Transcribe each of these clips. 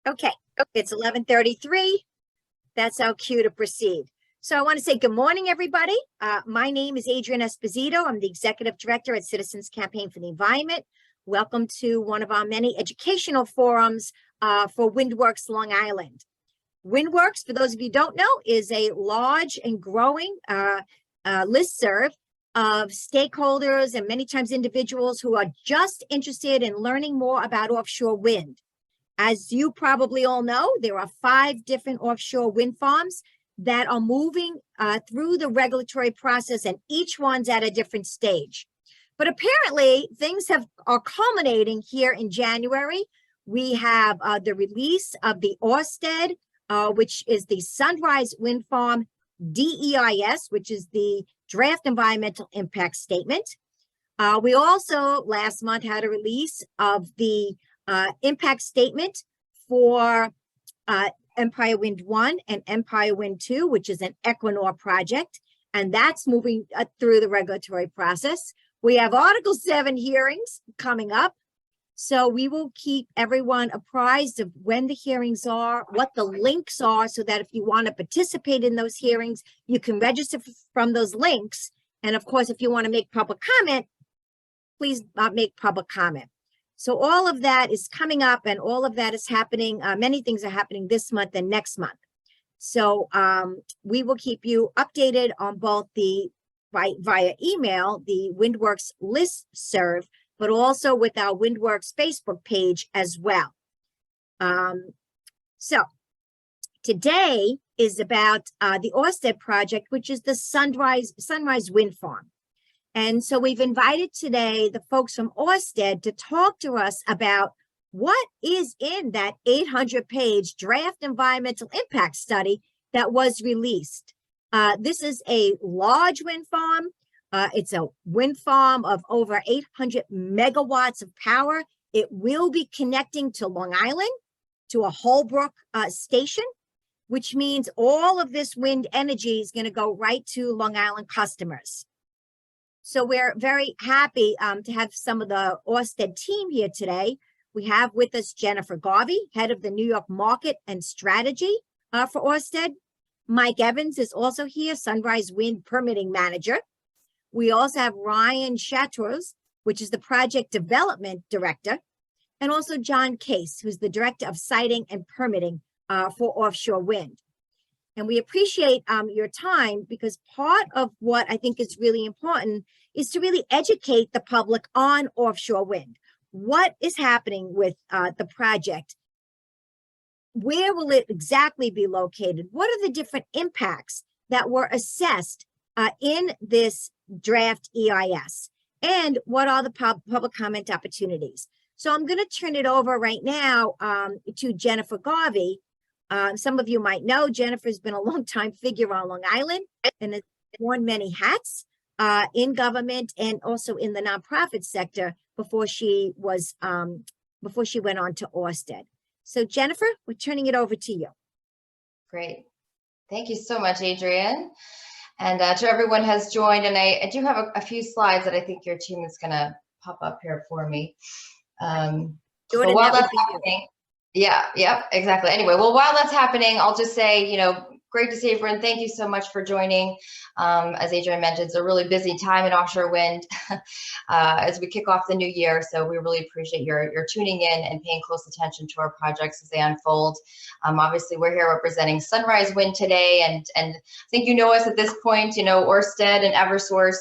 Okay, it's 11:33. That's our cue to proceed. So I want to say good morning, everybody. My name is Adrienne Esposito. I'm the Executive Director at Citizens Campaign for the Environment. Welcome to one of our many educational forums for WindWorks Long Island. WindWorks, for those of you who don't know, is a large and growing listserv of stakeholders and many times individuals who are just interested in learning more about offshore wind. As you probably all know, there are 5 different offshore wind farms that are moving through the regulatory process, and each one's at a different stage. But apparently, things are culminating here in January. We have the release of the Ørsted, which is the Sunrise Wind Farm DEIS, which is the Draft Environmental Impact Statement. We also, last month, had a release of the impact statement for Empire Wind 1 and Empire Wind 2, which is an Equinor project, and that's moving through the regulatory process. We have Article 7 hearings coming up, so we will keep everyone apprised of when the hearings are, what the links are, so that if you want to participate in those hearings, you can register from those links. And of course, if you want to make public comment, please make public comment. So all of that is coming up, and all of that is happening. Many things are happening this month and next month. So we will keep you updated on both the via email, the WindWorks listserv, but also with our WindWorks Facebook page as well. So today is about the Ørsted project, which is the Sunrise Wind Farm. And so we've invited today the folks from Ørsted to talk to us about what is in that 800-page draft environmental impact study that was released. This is a large wind farm. It's a wind farm of over 800 megawatts of power. It will be connecting to Long Island, to a Holbrook station, which means all of this wind energy is going to go right to Long Island customers. So we're very happy to have some of the Ørsted team here today. We have with us Jennifer Garvey, head of the New York Market and Strategy for Ørsted. Mike Evans is also here, Sunrise Wind Permitting Manager. We also have Ryan Shatros, which is the Project Development Director, and also John Case, who's the Director of Siting and Permitting for offshore wind. And we appreciate your time, because part of what I think is really important is to really educate the public on offshore wind. What is happening with the project? Where will it exactly be located? What are the different impacts that were assessed in this draft EIS? And what are the public comment opportunities? So I'm going to turn it over right now to Jennifer Garvey. Some of you might know Jennifer's been a long-time figure on Long Island and has worn many hats in government and also in the nonprofit sector before she went on to Ørsted. So Jennifer, we're turning it over to you. Great. Thank you so much, Adrienne. And to everyone who has joined, and I do have a few slides that I think your team is going to pop up here for me. So while that's happening, yeah, exactly. Anyway, well, while that's happening, I'll just say, great to see everyone. Thank you so much for joining. As Adrienne mentioned, it's a really busy time in offshore wind as we kick off the new year. So we really appreciate your tuning in and paying close attention to our projects as they unfold. Obviously, we're here representing Sunrise Wind today, and I think you know us at this point. Ørsted and Eversource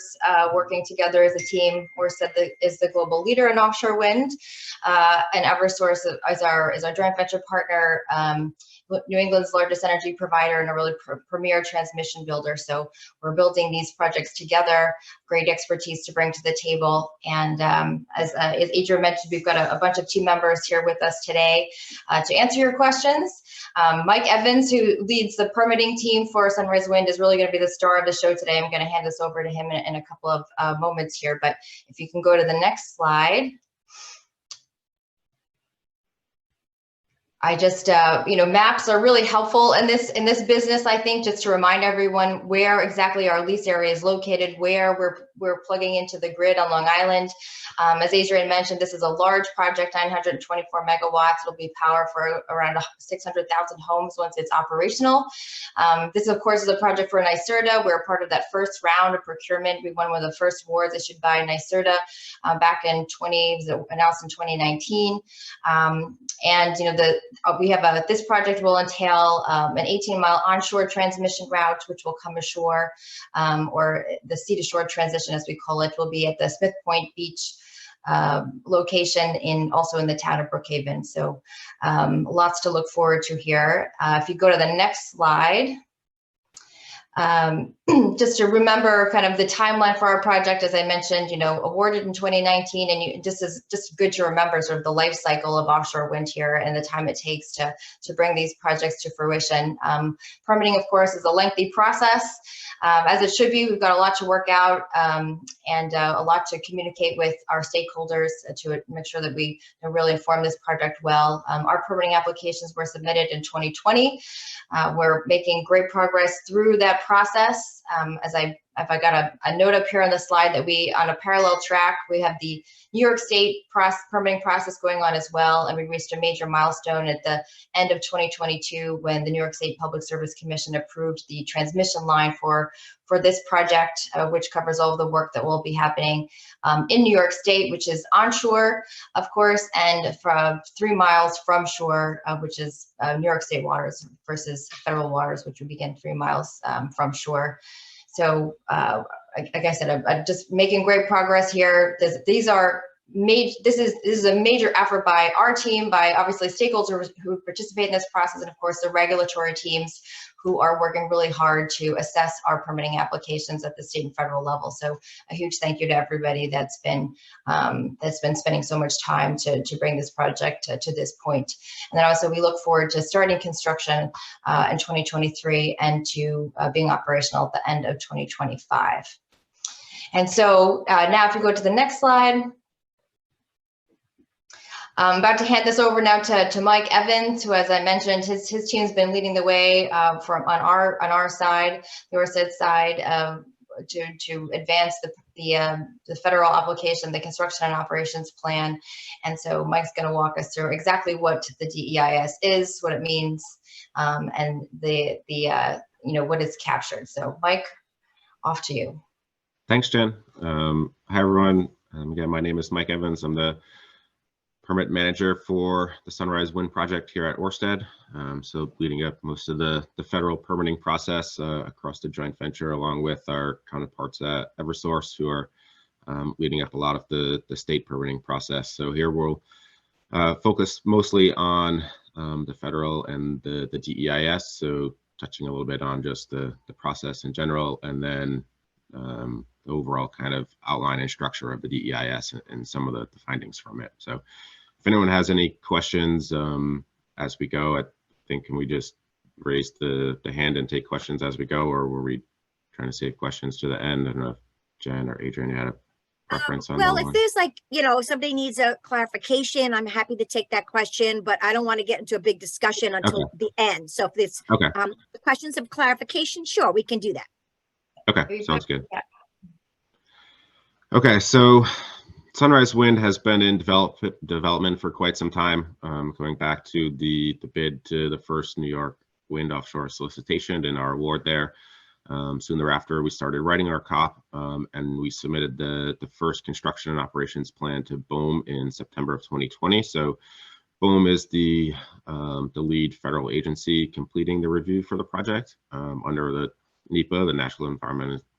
working together as a team. Ørsted is the global leader in offshore wind, and Eversource is our joint venture partner. New England's largest energy provider and a really premier transmission builder. So we're building these projects together, great expertise to bring to the table. And as Adrienne mentioned, we've got a bunch of team members here with us today to answer your questions. Mike Evans, who leads the permitting team for Sunrise Wind, is really going to be the star of the show today. I'm going to hand this over to him in a couple of moments here, but if you can go to the next slide. I just, maps are really helpful in this business, I think, just to remind everyone where exactly our lease area is located, where we're plugging into the grid on Long Island. As Adrian mentioned, this is a large project, 924 megawatts. It'll be power for around 600,000 homes once it's operational. This, of course, is a project for NYSERDA. We're part of that first round of procurement. We won one of the first awards issued by NYSERDA back in announced in 2019. We have this project will entail an 18-mile onshore transmission route, which will come ashore, or the sea to shore transition, as we call it, will be at the Smith Point Beach location also in the town of Brookhaven. So lots to look forward to here. If you go to the next slide. Just to remember kind of the timeline for our project, as I mentioned, awarded in 2019, and this is just good to remember sort of the life cycle of offshore wind here and the time it takes to bring these projects to fruition. Permitting, of course, is a lengthy process, as it should be. We've got a lot to work out and a lot to communicate with our stakeholders to make sure that we really inform this project well. Our permitting applications were submitted in 2020. We're making great progress through that process. If I got a note up here on the slide that on a parallel track, we have the New York State permitting process going on as well, and we reached a major milestone at the end of 2022 when the New York State Public Service Commission approved the transmission line for this project, which covers all of the work that will be happening in New York State, which is onshore, of course, and from 3 miles from shore, which is New York State waters versus federal waters, which would begin 3 miles from shore. So, like I said, I'm just making great progress here. This is a major effort by our team, by obviously stakeholders who participate in this process, and of course the regulatory teams who are working really hard to assess our permitting applications at the state and federal level. So a huge thank you to everybody that's been spending so much time to bring this project to this point. And then also we look forward to starting construction in 2023 and to being operational at the end of 2025. And so now if you go to the next slide. I'm about to hand this over now to Mike Evans, who, as I mentioned, his team's been leading the way on our side, the Ørsted side, to advance the federal application, the construction and operations plan. And so Mike's going to walk us through exactly what the DEIS is, what it means, and what is captured. So Mike, off to you. Thanks, Jen. Hi, everyone. Again, my name is Mike Evans. I'm the permit manager for the Sunrise Wind Project here at Ørsted. So leading up most of the federal permitting process across the joint venture, along with our counterparts at Eversource, who are leading up a lot of the state permitting process. So here we'll focus mostly on the federal and the DEIS, so touching a little bit on just the process in general, and then the overall kind of outline and structure of the DEIS and some of the findings from it. So if anyone has any questions as we go, I think, can we just raise the hand and take questions as we go, or were we trying to save questions to the end? I don't know if Jen or Adrian had a preference on that. Well, if there's somebody needs a clarification, I'm happy to take that question, but I don't want to get into a big discussion until the end. So if there's the questions of clarification, sure, we can do that. Okay, sounds good. Yeah. Okay, so Sunrise Wind has been in development for quite some time, going back to the bid to the first New York wind offshore solicitation and our award there. Soon thereafter, we started writing our COP, and we submitted the first construction and operations plan to BOEM in September of 2020. So BOEM is the lead federal agency completing the review for the project under the NEPA, the National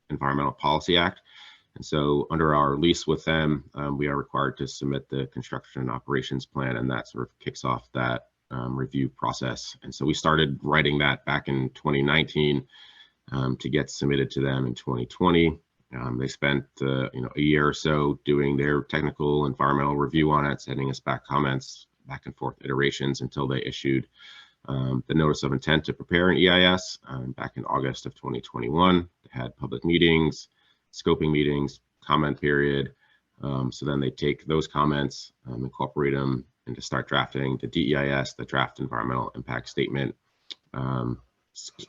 Environmental Policy Act. And so under our lease with them, we are required to submit the construction and operations plan, and that sort of kicks off that review process. And so we started writing that back in 2019 to get submitted to them in 2020. They spent a year or so doing their technical environmental review on it, sending us back comments, back and forth iterations, until they issued the notice of intent to prepare an EIS back in August of 2021. They had public meetings, scoping meetings, comment period. So then they take those comments, incorporate them and to start drafting the DEIS, the draft environmental impact statement,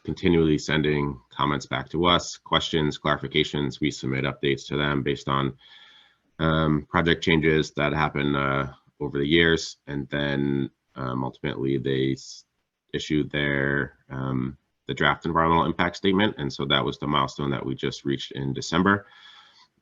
continually sending comments back to us, questions, clarifications. We submit updates to them based on project changes that happen over the years, and then ultimately they issue their the draft environmental impact statement. And so that was the milestone that we just reached in December.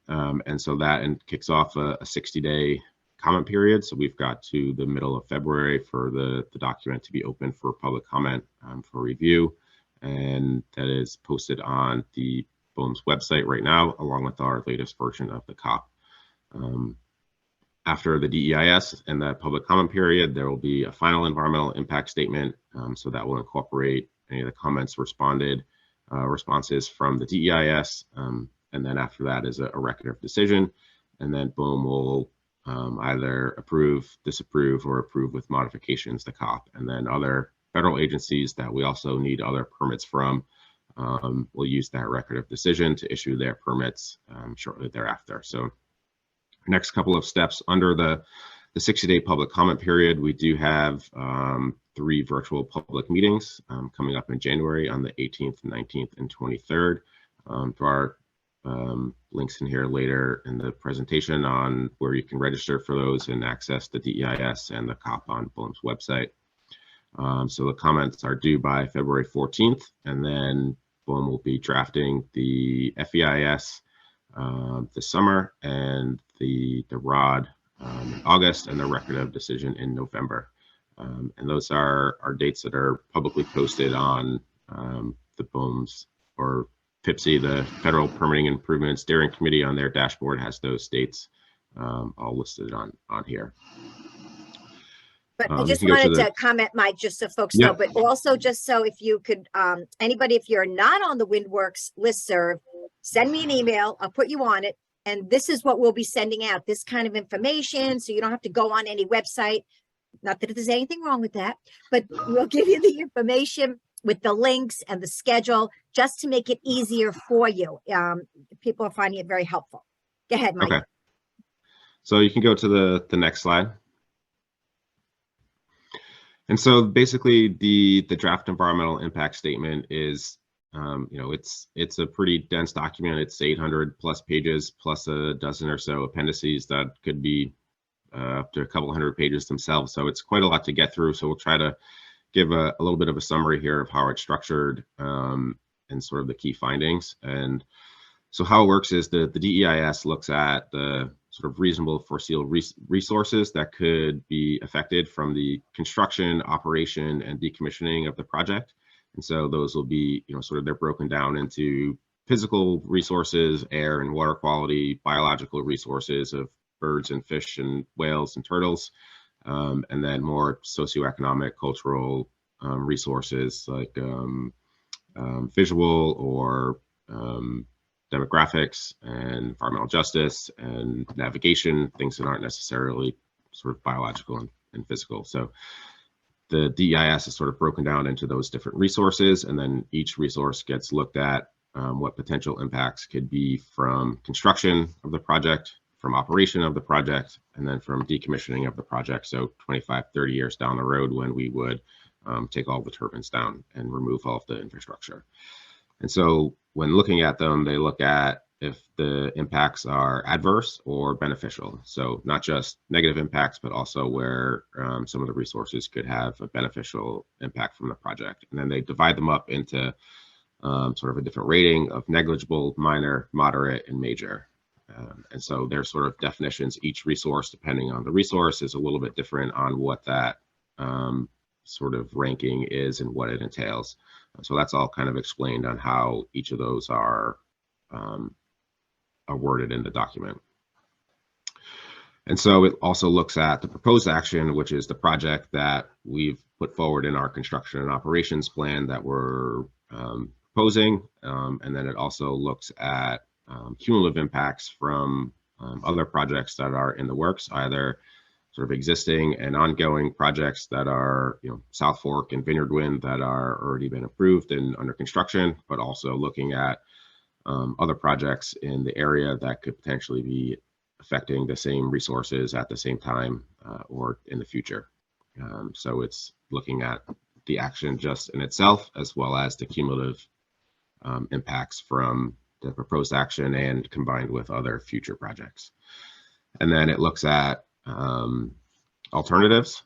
And so that kicks off a 60-day comment period. So we've got to the middle of February for the document to be open for public comment for review. And that is posted on the BOEM's website right now, along with our latest version of the COP. After the DEIS and that public comment period, there will be a final environmental impact statement. So that will incorporate any of the comments responses from the DEIS. And then after that is a record of decision. And then BOEM will either approve, disapprove, or approve with modifications the COP. And then other federal agencies that we also need other permits from will use that record of decision to issue their permits shortly thereafter. So next couple of steps under the 60-day public comment period, we do have 3 virtual public meetings coming up in January on the 18th, 19th, and 23rd. There are links in here later in the presentation on where you can register for those and access the DEIS and the COP on BOEM's website. So the comments are due by February 14th, and then BOEM will be drafting the FEIS this summer, and the ROD in August, and the record of decision in November. And those are dates that are publicly posted on the BOEM's or FIPSI, the Federal Permitting Improvement Steering Committee, on their dashboard has those dates all listed on here. But I just wanted to comment, Mike, just so folks know, but also just so if you could, anybody, if you're not on the WindWorks listserv, send me an email, I'll put you on it. And this is what we'll be sending out, this kind of information. So you don't have to go on any website. Not that there's anything wrong with that, but we'll give you the information with the links and the schedule just to make it easier for you. People are finding it very helpful. Go ahead, Mike. Okay. So you can go to the next slide. And so basically the draft environmental impact statement is, it's a pretty dense document. It's 800 plus pages, plus a dozen or so appendices that could be up to a couple hundred pages themselves. So it's quite a lot to get through. So we'll try to give a little bit of a summary here of how it's structured and sort of the key findings. And so how it works is the DEIS looks at the sort of reasonable foreseeable resources that could be affected from the construction, operation, and decommissioning of the project. And so those will be, sort of, they're broken down into physical resources, air and water quality, biological resources of birds and fish and whales and turtles, and then more socioeconomic, cultural resources like visual or demographics and environmental justice and navigation, things that aren't necessarily sort of biological and physical. So the DEIS is sort of broken down into those different resources, and then each resource gets looked at what potential impacts could be from construction of the project, from operation of the project, and then from decommissioning of the project. So 25, 30 years down the road when we would take all the turbines down and remove all of the infrastructure. And so when looking at them, they look at if the impacts are adverse or beneficial. So not just negative impacts, but also where some of the resources could have a beneficial impact from the project. And then they divide them up into sort of a different rating of negligible, minor, moderate, and major. And so there's sort of definitions. Each resource, depending on the resource, is a little bit different on what that sort of ranking is and what it entails. So that's all kind of explained on how each of those are worded in the document. And so it also looks at the proposed action, which is the project that we've put forward in our construction and operations plan that we're proposing. And then it also looks at cumulative impacts from other projects that are in the works, either sort of existing and ongoing projects that are, South Fork and Vineyard Wind that are already been approved and under construction, but also looking at other projects in the area that could potentially be affecting the same resources at the same time or in the future. So it's looking at the action just in itself, as well as the cumulative impacts from the proposed action and combined with other future projects. And then it looks at alternatives.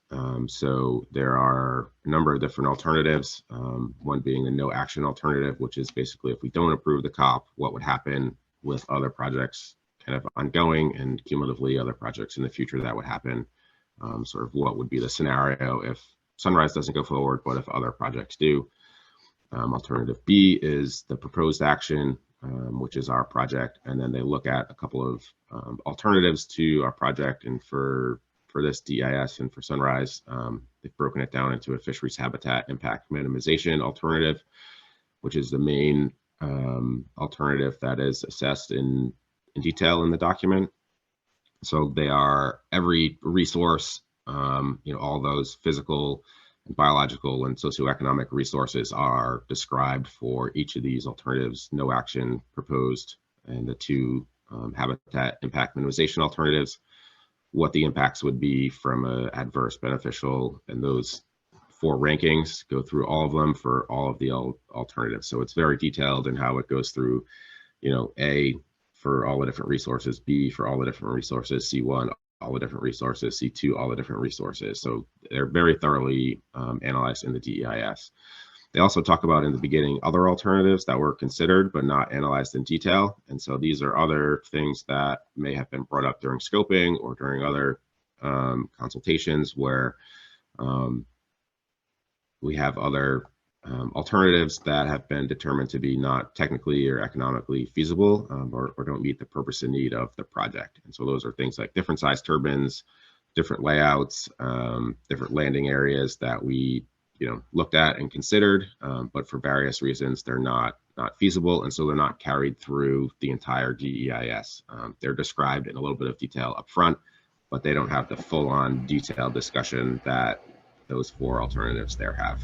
So there are a number of different alternatives, one being the no action alternative, which is basically if we don't approve the COP, what would happen with other projects kind of ongoing and cumulatively other projects in the future that would happen. Sort of what would be the scenario if Sunrise doesn't go forward, but if other projects do. Alternative B is the proposed action, which is our project. And then they look at a couple of alternatives to our project. And for this DEIS and for Sunrise, they've broken it down into a fisheries habitat impact minimization alternative, which is the main alternative that is assessed in detail in the document. So they are every resource, all those physical, biological, and socioeconomic resources are described for each of these alternatives, no action proposed, and the two habitat impact minimization alternatives, what the impacts would be from a adverse, beneficial, and those 4 rankings, go through all of them for all of the alternatives. So it's very detailed in how it goes through, A for all the different resources, B for all the different resources, C1, all the different resources, C2, all the different resources. So they're very thoroughly analyzed in the DEIS. They also talk about in the beginning other alternatives that were considered but not analyzed in detail. And so these are other things that may have been brought up during scoping or during other consultations where we have other alternatives that have been determined to be not technically or economically feasible or don't meet the purpose and need of the project. And so those are things like different size turbines, different layouts, different landing areas that we looked at and considered, but for various reasons they're not feasible, and so they're not carried through the entire DEIS. They're described in a little bit of detail up front, but they don't have the full-on detailed discussion that those 4 alternatives there have.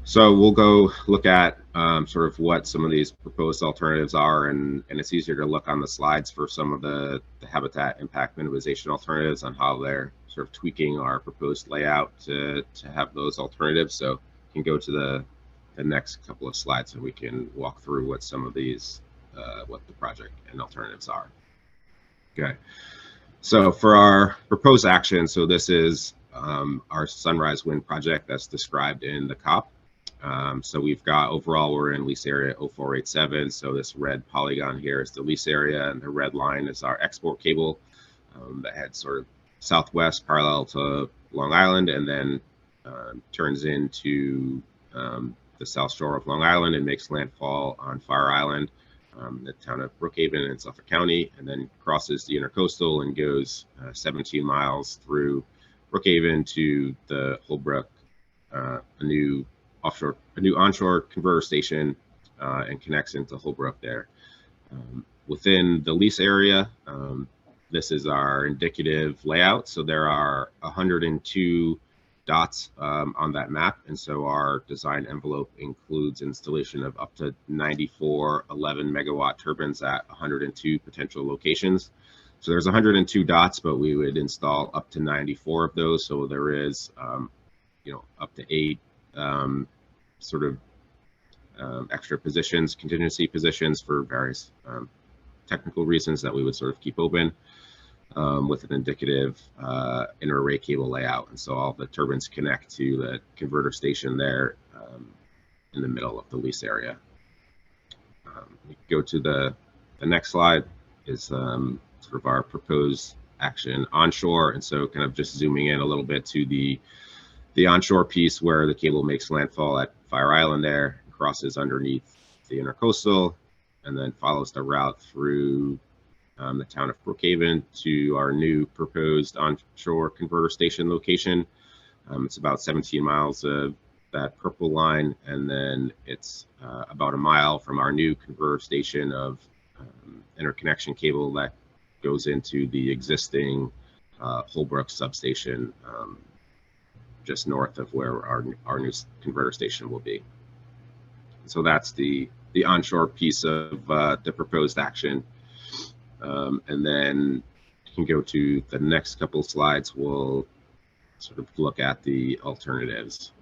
So we'll go look at sort of what some of these proposed alternatives are, and it's easier to look on the slides for some of the habitat impact minimization alternatives on how they're sort of tweaking our proposed layout to have those alternatives. So you can go to the next couple of slides and we can walk through what some of these, what the project and alternatives are. Okay, so for our proposed action, so this is our Sunrise Wind project that's described in the COP. So we've got overall, we're in lease area 0487. So this red polygon here is the lease area, and the red line is our export cable that heads sort of southwest parallel to Long Island, and then turns into the south shore of Long Island and makes landfall on Fire Island, the town of Brookhaven in Suffolk County, and then crosses the intercoastal and goes 17 miles through Brookhaven to the Holbrook, a new onshore converter station, and connects into Holbrook there. Within the lease area, this is our indicative layout. So there are 102 dots on that map, and so our design envelope includes installation of up to 94 11 megawatt turbines at 102 potential locations. So there's 102 dots, but we would install up to 94 of those. So there is, up to 8 sort of extra positions, contingency positions for various technical reasons that we would sort of keep open with an indicative inter-array cable layout. And so all the turbines connect to the converter station there in the middle of the lease area. We go to the next slide is sort of our proposed action onshore. And so kind of just zooming in a little bit to the onshore piece where the cable makes landfall at Fire Island there, crosses underneath the intercoastal, and then follows the route through the town of Brookhaven to our new proposed onshore converter station location. It's about 17 miles of that purple line, and then it's about a mile from our new converter station of interconnection cable that goes into the existing Holbrook substation just north of where our new converter station will be. So that's the onshore piece of the proposed action. And then you can go to the next couple slides. We'll sort of look at the alternatives.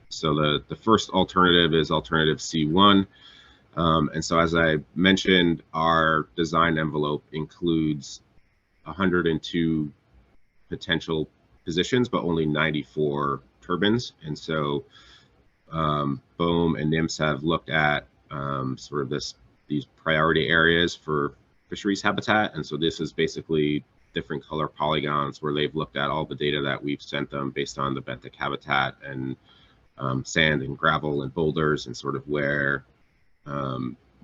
So the first alternative is alternative C1. And so as I mentioned, our design envelope includes 102 potential positions, but only 94 turbines. And so BOEM and NIMS have looked at sort of these priority areas for fisheries habitat. And so this is basically different color polygons where they've looked at all the data that we've sent them based on the benthic habitat and sand and gravel and boulders and sort of where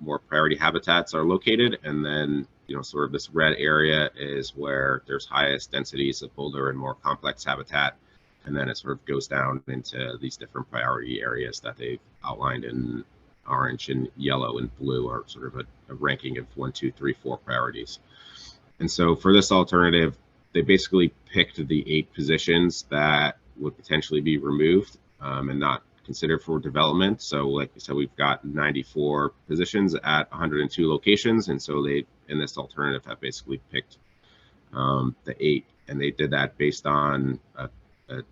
more priority habitats are located. And then, sort of this red area is where there's highest densities of boulder and more complex habitat. And then it sort of goes down into these different priority areas that they've outlined in orange and yellow and blue, are sort of a ranking of 1, 2, 3, 4 priorities. And so for this alternative, they basically picked the 8 positions that would potentially be removed and not considered for development. So like I said, we've got 94 positions at 102 locations. And so they, in this alternative, have basically picked the 8. And they did that based on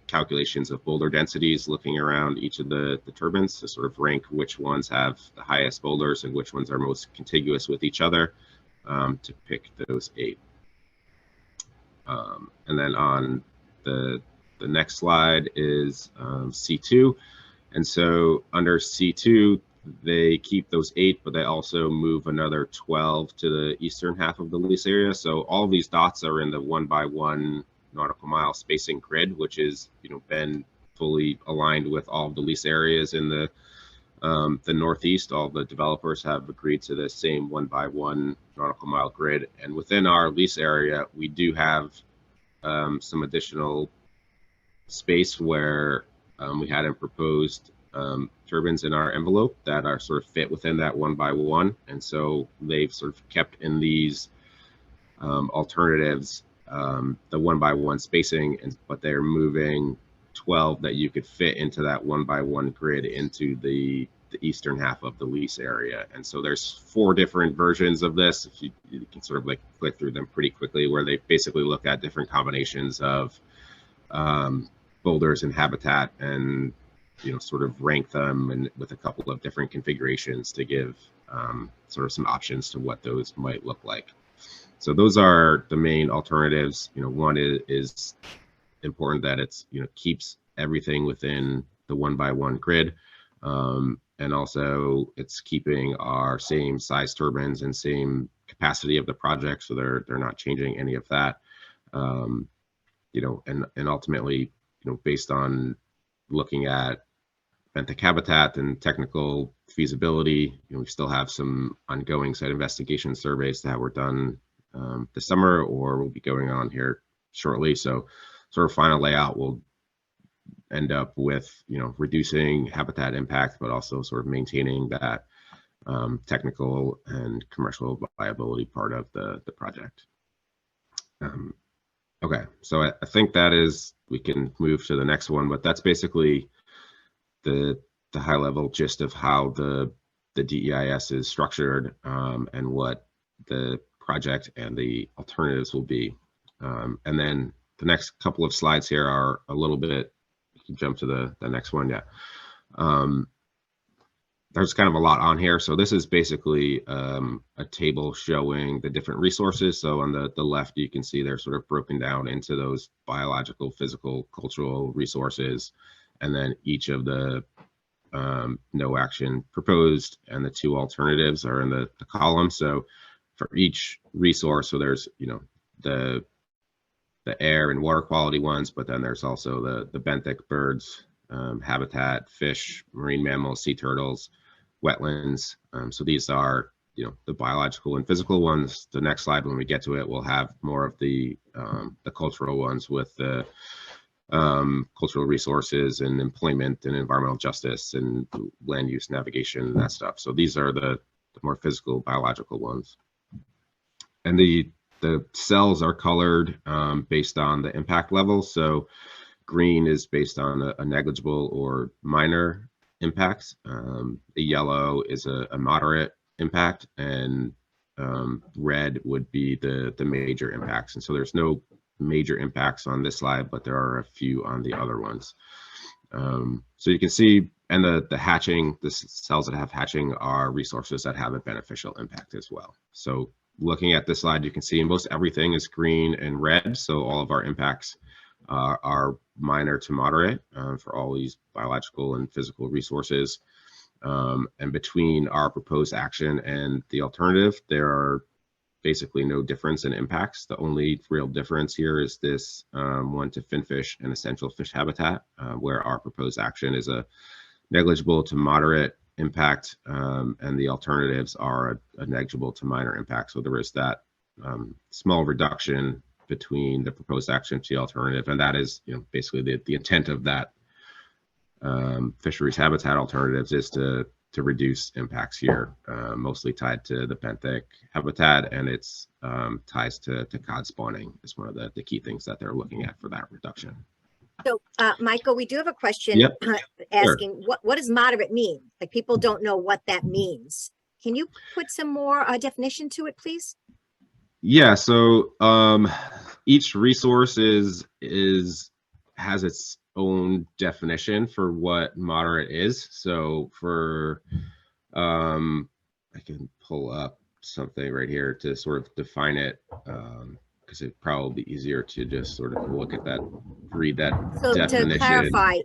calculations of boulder densities, looking around each of the turbines to sort of rank which ones have the highest boulders and which ones are most contiguous with each other to pick those 8. And then on the next slide is C2. And so under C2, they keep those 8, but they also move another 12 to the eastern half of the lease area. So all of these dots are in the 1 by 1 nautical mile spacing grid, which is, been fully aligned with all of the lease areas in the Northeast. All the developers have agreed to the same 1 by 1 nautical mile grid. And within our lease area, we do have some additional space where we hadn't proposed turbines in our envelope that are sort of fit within that 1 by 1. And so they've sort of kept in these alternatives the 1 by 1 spacing, but they're moving 12 that you could fit into that 1 by 1 grid into the eastern half of the lease area. And so there's 4 different versions of this. If you can sort of like click through them pretty quickly, where they basically look at different combinations of boulders and habitat and sort of rank them and with a couple of different configurations to give sort of some options to what those might look like. So those are the main alternatives. One is important that it's keeps everything within the 1 by 1 grid, and also it's keeping our same size turbines and same capacity of the project, so they're not changing any of that. And ultimately, based on looking at benthic habitat and technical feasibility, we still have some ongoing site investigation surveys that were done this summer or will be going on here shortly. So sort of final layout will end up with, reducing habitat impact, but also sort of maintaining that technical and commercial viability part of the project. Okay, so I think that is, we can move to the next one, but that's basically the high level gist of how the DEIS is structured and what the project and the alternatives will be. And then the next couple of slides here are a little bit, you can jump to the next one. Yeah. There's kind of a lot on here. So this is basically a table showing the different resources. So on the left, you can see they're sort of broken down into those biological, physical, cultural resources. And then each of the no action proposed and the 2 alternatives are in the column. So for each resource, so there's, the air and water quality ones, but then there's also the benthic birds, habitat, fish, marine mammals, sea turtles, wetlands. So these are, the biological and physical ones. The next slide, when we get to it, we'll have more of the cultural ones with the cultural resources and employment and environmental justice and land use navigation and that stuff. So these are the more physical biological ones. And the cells are colored based on the impact level. So green is based on a negligible or minor impact. The yellow is a moderate impact, and red would be the major impacts. And so there's no major impacts on this slide, but there are a few on the other ones. So you can see, and the hatching, the cells that have hatching are resources that have a beneficial impact as well. So looking at this slide, you can see most everything is green and red. So all of our impacts are minor to moderate for all these biological and physical resources. And between our proposed action and the alternative, there are basically no difference in impacts. The only real difference here is this one to finfish and essential fish habitat, where our proposed action is a negligible to moderate impact, and the alternatives are a negligible to minor impact. So there is that small reduction between the proposed action to the alternative, and that is, basically the intent of that fisheries habitat alternatives is to reduce impacts here, mostly tied to the benthic habitat, and its ties to cod spawning is one of the key things that they're looking at for that reduction. So, Michael, we do have a question. Yep. Asking what does moderate mean? Like, people don't know what that means. Can you put some more definition to it, please? Yeah. So each resource has its own definition for what moderate is. So for I can pull up something right here to sort of define it, because it'd probably be easier to just sort of look at that, read that definition. To clarify,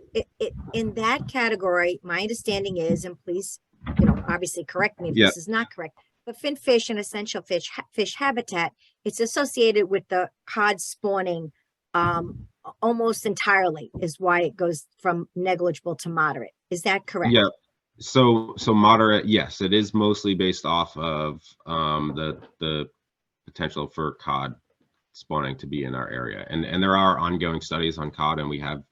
in that category, my understanding is, and please, obviously correct me if this is not correct, but finfish and essential fish habitat, it's associated with the cod spawning almost entirely, is why it goes from negligible to moderate. Is that correct? Yeah. So moderate, yes, it is mostly based off of the potential for cod spawning to be in our area, and there are ongoing studies on cod, and we have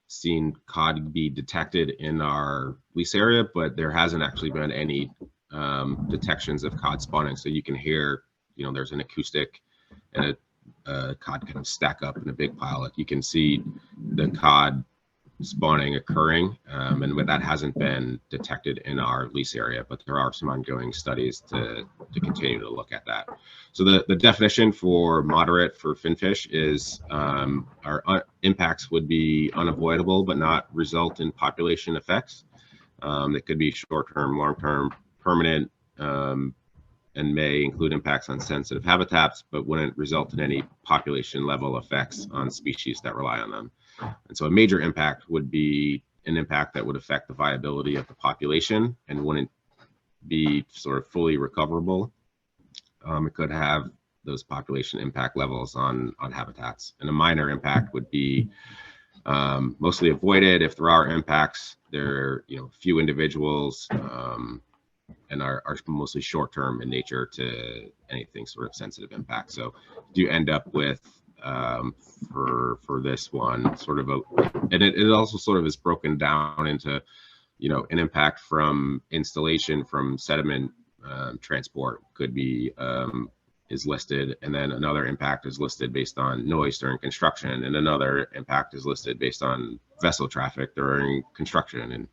seen cod be detected in our lease area, but there hasn't actually been any detections of cod spawning. So you can hear, there's an acoustic and a cod kind of stack up in a big pile. Like, you can see the cod spawning occurring, and that hasn't been detected in our lease area, but there are some ongoing studies to continue to look at that. So the definition for moderate for finfish is our impacts would be unavoidable but not result in population effects. That could be short-term, long-term, permanent, and may include impacts on sensitive habitats, but wouldn't result in any population level effects on species that rely on them. And so a major impact would be an impact that would affect the viability of the population and wouldn't be sort of fully recoverable. It could have those population impact levels on habitats. And a minor impact would be mostly avoided if there are impacts. There are few individuals, and are mostly short-term in nature to anything sort of sensitive impact. So do end up with for this one sort of and it also sort of is broken down into an impact from installation, from sediment transport could be is listed, and then another impact is listed based on noise during construction, and another impact is listed based on vessel traffic during construction. And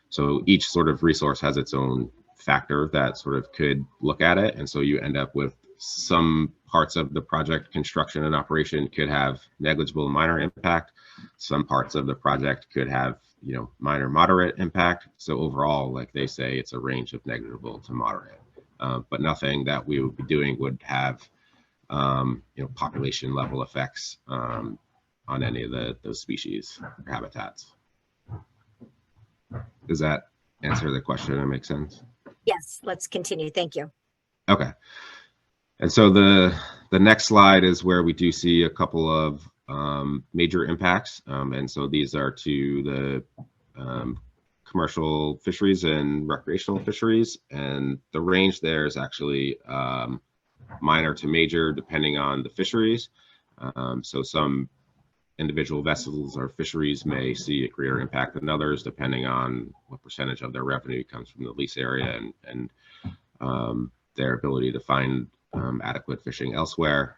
so each sort of resource has its own factor that sort of could look at it, and so you end up with some parts of the project construction and operation could have negligible minor impact. Some parts of the project could have minor moderate impact. So overall, like they say, it's a range of negligible to moderate, but nothing that we would be doing would have population level effects on any of those species or habitats. Does that answer the question and make sense? Yes, let's continue. Thank you. Okay. And so the next slide is where we do see a couple of major impacts. And so these are to the commercial fisheries and recreational fisheries. And the range there is actually minor to major depending on the fisheries. So some individual vessels or fisheries may see a greater impact than others, depending on what percentage of their revenue comes from the lease area and their ability to find adequate fishing elsewhere.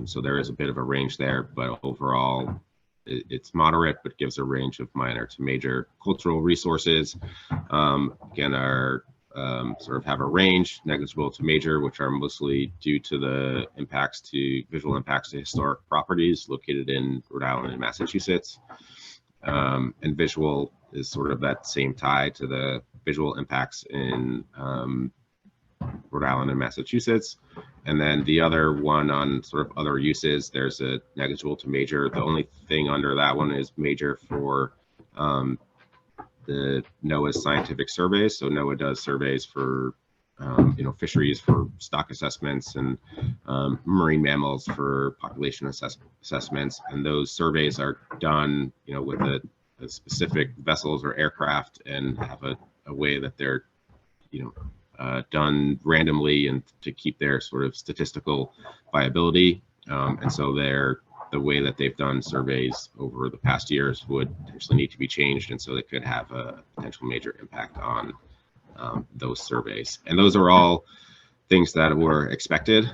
So there is a bit of a range there, but overall it's moderate, but gives a range of minor to major. Cultural resources, again, are sort of have a range, negligible to major, which are mostly due to the impacts to visual impacts to historic properties located in Rhode Island and Massachusetts. And visual is sort of that same tie to the visual impacts in Rhode Island and Massachusetts. And then the other one on sort of other uses, there's a negligible to major. The only thing under that one is major for the NOAA's scientific surveys. So NOAA does surveys for fisheries for stock assessments and marine mammals for population assessments. And those surveys are done, with a specific vessels or aircraft, and have a way that they're, done randomly and to keep their sort of statistical viability. And so the way that they've done surveys over the past years would potentially need to be changed. And so they could have a potential major impact on those surveys. And those are all things that were expected.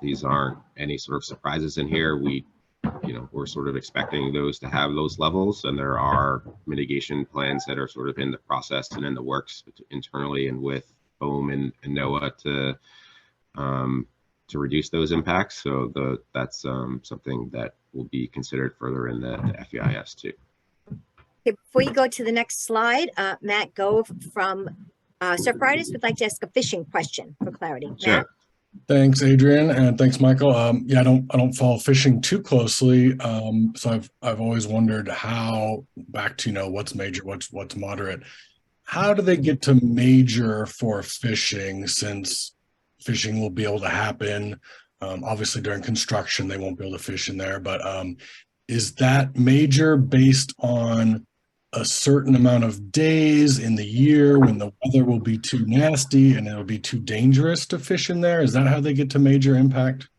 These aren't any sort of surprises in here. We're sort of expecting those to have those levels, and there are mitigation plans that are sort of in the process and in the works internally and with BOEM and NOAA to reduce those impacts. So that's something that will be considered further in the FEIS too. Okay, before you go to the next slide, Matt Gove from Surfriders would like to ask a fishing question for clarity. Sure. Matt? Thanks, Adrian, and thanks, Michael. I don't follow fishing too closely, so I've always wondered how, back to what's major, what's moderate. How do they get to major for fishing, since fishing will be able to happen? Obviously, during construction, they won't be able to fish in there, but is that major based on a certain amount of days in the year when the weather will be too nasty and it'll be too dangerous to fish in there? Is that how they get to major impact?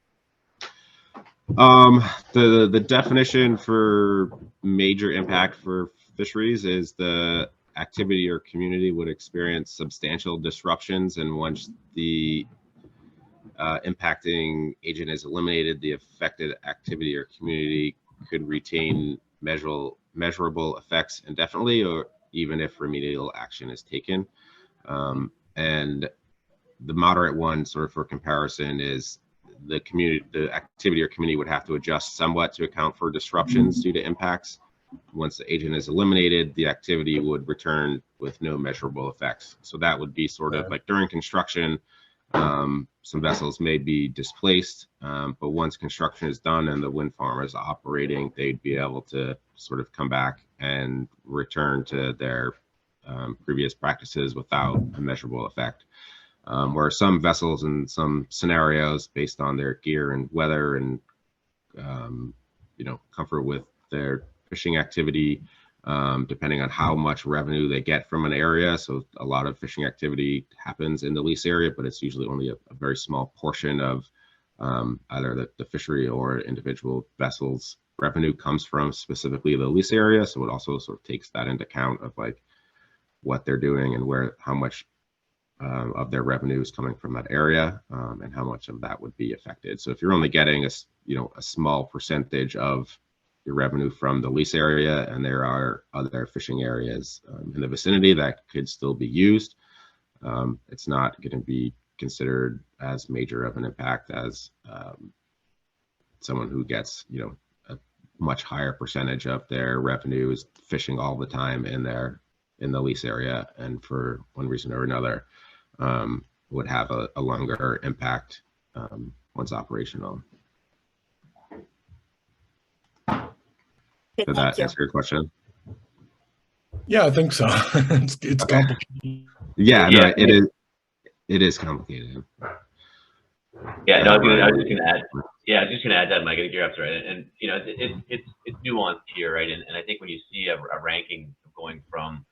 The definition for major impact for fisheries is the activity or community would experience substantial disruptions, and once the impacting agent is eliminated, the affected activity or community could retain measurable effects indefinitely, or even if remedial action is taken. And the moderate one, sort of for comparison, is the activity or community would have to adjust somewhat to account for disruptions due to impacts. Once the agent is eliminated, the activity would return with no measurable effects. So that would be sort of like during construction, some vessels may be displaced, but once construction is done and the wind farm is operating, they'd be able to sort of come back and return to their previous practices without a measurable effect. Where some vessels in some scenarios, based on their gear and weather and comfort with their fishing activity, depending on how much revenue they get from an area. So a lot of fishing activity happens in the lease area, but it's usually only a very small portion of either the fishery or individual vessels' revenue comes from specifically the lease area. So it also sort of takes that into account of like what they're doing and how much of their revenue is coming from that area, and how much of that would be affected. So if you're only getting a small percentage of your revenue from the lease area, and there are other fishing areas in the vicinity that could still be used, it's not going to be considered as major of an impact as someone who gets a much higher percentage of their revenue is fishing all the time in the lease area, and for one reason or another would have a longer impact once operational. Okay, Did that answer your question? Yeah, I think so. It's complicated. Yeah, no, it is complicated. Yeah, no, I was just gonna add. Yeah, I was just gonna add that, Mike. I think you're absolutely right, and it's nuanced here, right? And I think when you see a ranking going from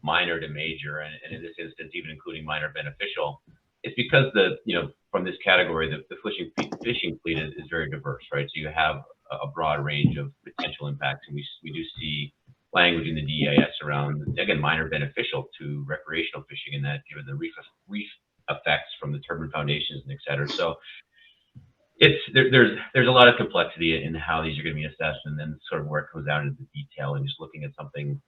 minor to major, and in this instance, even including minor beneficial, it's because from this category, the fishing fleet is very diverse, right? So you have a broad range of potential impacts, and we do see language in the DEIS around, again, minor beneficial to recreational fishing, in that the reef effects from the turbine foundations and et cetera. So there's a lot of complexity in how these are going to be assessed, and then sort of where it comes down into the detail, and just looking at something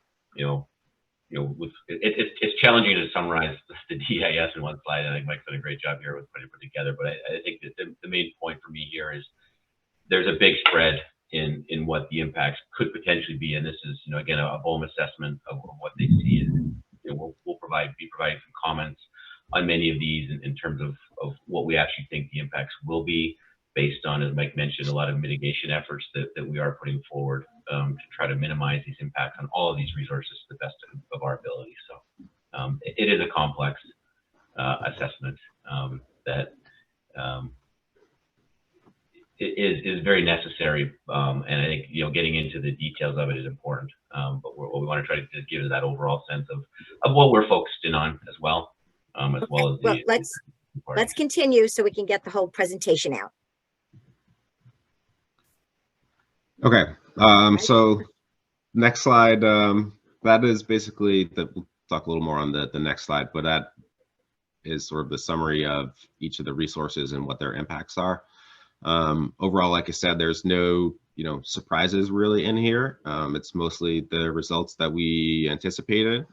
it's challenging to summarize the DEIS in one slide. I think Mike's done a great job here with putting it together. But I think that the main point for me here is there's a big spread in what the impacts could potentially be, and this is, again, a BOEM assessment of what they see. And we'll be providing some comments on many of these in terms of what we actually think the impacts will be, based on, as Mike mentioned, a lot of mitigation efforts that we are putting forward to try to minimize these impacts on all of these resources to the best of our ability. So it is a complex assessment that is very necessary, and I think getting into the details of it is important. But what we want to try to give is that overall sense of what we're focused in on as well as Well, the let's continue so we can get the whole presentation out. Okay, so next slide, that is basically we'll talk a little more on the next slide, but that is sort of the summary of each of the resources and what their impacts are. Overall, like I said, there's no surprises really in here. It's mostly the results that we anticipated.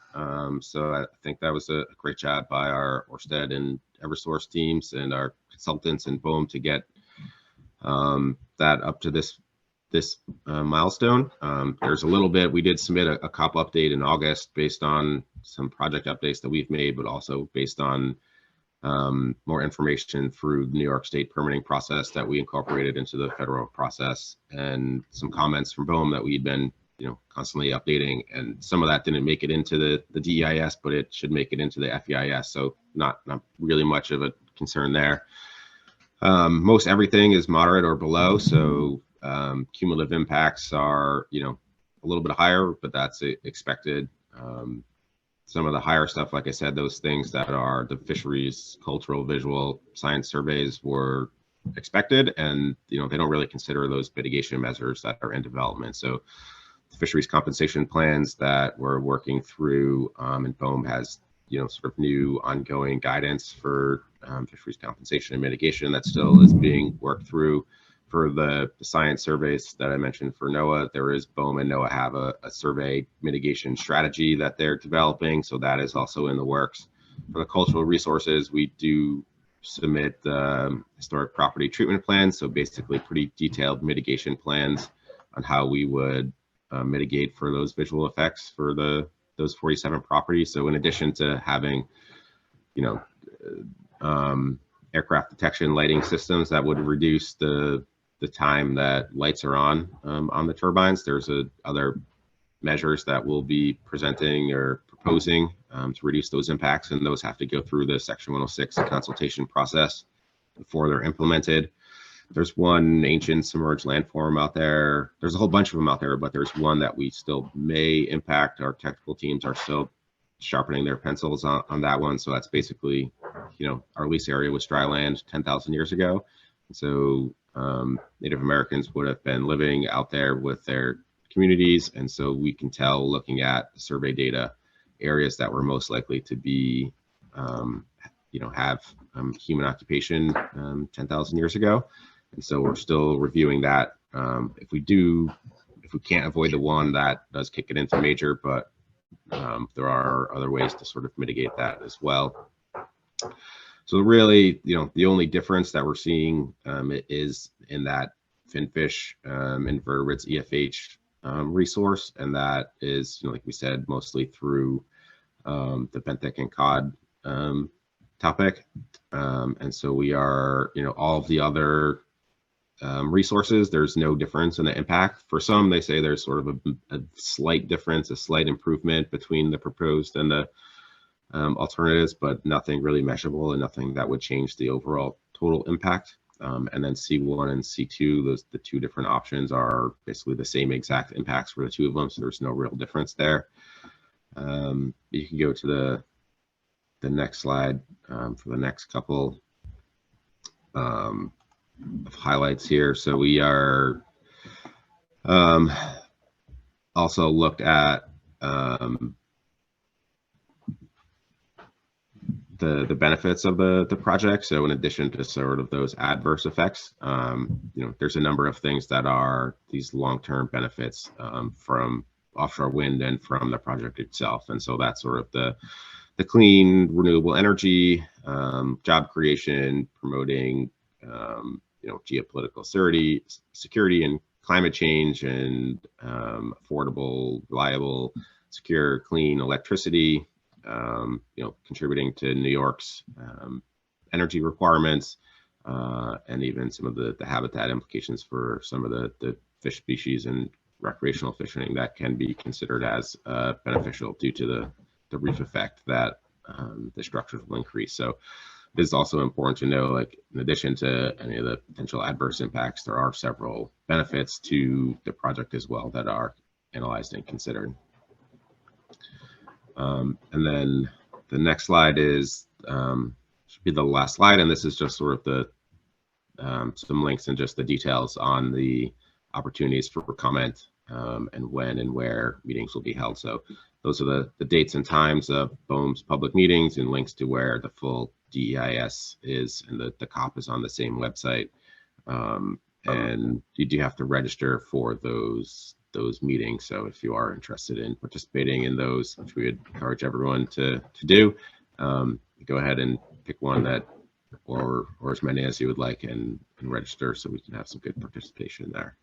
So I think that was a great job by our Ørsted and Eversource teams and our consultants in BOEM to get that up to this milestone. There's a little bit, we did submit a COP update in August based on some project updates that we've made, but also based on more information through the New York State permitting process that we incorporated into the federal process, and some comments from BOEM that we'd been constantly updating, and some of that didn't make it into the DEIS, but it should make it into the FEIS, so not really much of a concern there. Most everything is moderate or below, so cumulative impacts are a little bit higher, but that's expected. Some of the higher stuff, like I said, those things that are the fisheries, cultural, visual, science surveys were expected, and they don't really consider those mitigation measures that are in development. So the fisheries compensation plans that we're working through, and BOEM has sort of new ongoing guidance for fisheries compensation and mitigation that still is being worked through. For the science surveys that I mentioned for NOAA, there is BOEM and NOAA have a survey mitigation strategy that they're developing, so that is also in the works. For the cultural resources, we do submit historic property treatment plans, so basically pretty detailed mitigation plans on how we would mitigate for those visual effects for those 47 properties. So in addition to having aircraft detection lighting systems that would reduce the time that lights are on the turbines, there's other measures that we'll be presenting or proposing to reduce those impacts, and those have to go through the Section 106 consultation process before they're implemented. There's one ancient submerged landform out there. There's a whole bunch of them out there, but there's one that we still may impact. Our technical teams are still sharpening their pencils on that one. So that's basically, our lease area was dry land 10,000 years ago. So Native Americans would have been living out there with their communities. And so we can tell, looking at the survey data, areas that were most likely to be, have human occupation 10,000 years ago. And so we're still reviewing that. If we can't avoid the one, that does kick it into major, but there are other ways to sort of mitigate that as well. So really, the only difference that we're seeing is in that finfish invertebrates EFH resource, and that is, like we said, mostly through the benthic and cod topic. And so we are, all of the other resources, there's no difference in the impact. For some, they say there's sort of a slight difference, a slight improvement between the proposed and the alternatives, but nothing really measurable and nothing that would change the overall total impact. And then C1 and C2, the two different options are basically the same exact impacts for the two of them, so there's no real difference there. You can go to the next slide for the next couple of highlights here. So we are also looked at the benefits of the project. So in addition to sort of those adverse effects, there's a number of things that are these long-term benefits from offshore wind and from the project itself. And so that's sort of the clean renewable energy, job creation, promoting geopolitical security and climate change, and affordable, reliable, secure, clean electricity, contributing to New York's energy requirements, and even some of the habitat implications for some of the fish species and recreational fishing that can be considered as beneficial due to the reef effect that the structures will increase. So it is also important to know, like, in addition to any of the potential adverse impacts, there are several benefits to the project as well that are analyzed and considered. And then the next slide is should be the last slide, and this is just sort of the some links and just the details on the opportunities for comment, and when and where meetings will be held. So those are the dates and times of BOEM's public meetings, and links to where the full DEIS is, and the COP is on the same website. And you do have to register for those meetings. So if you are interested in participating in those, which we would encourage everyone to do, go ahead and pick one that, or as many as you would like, and register, so we can have some good participation there.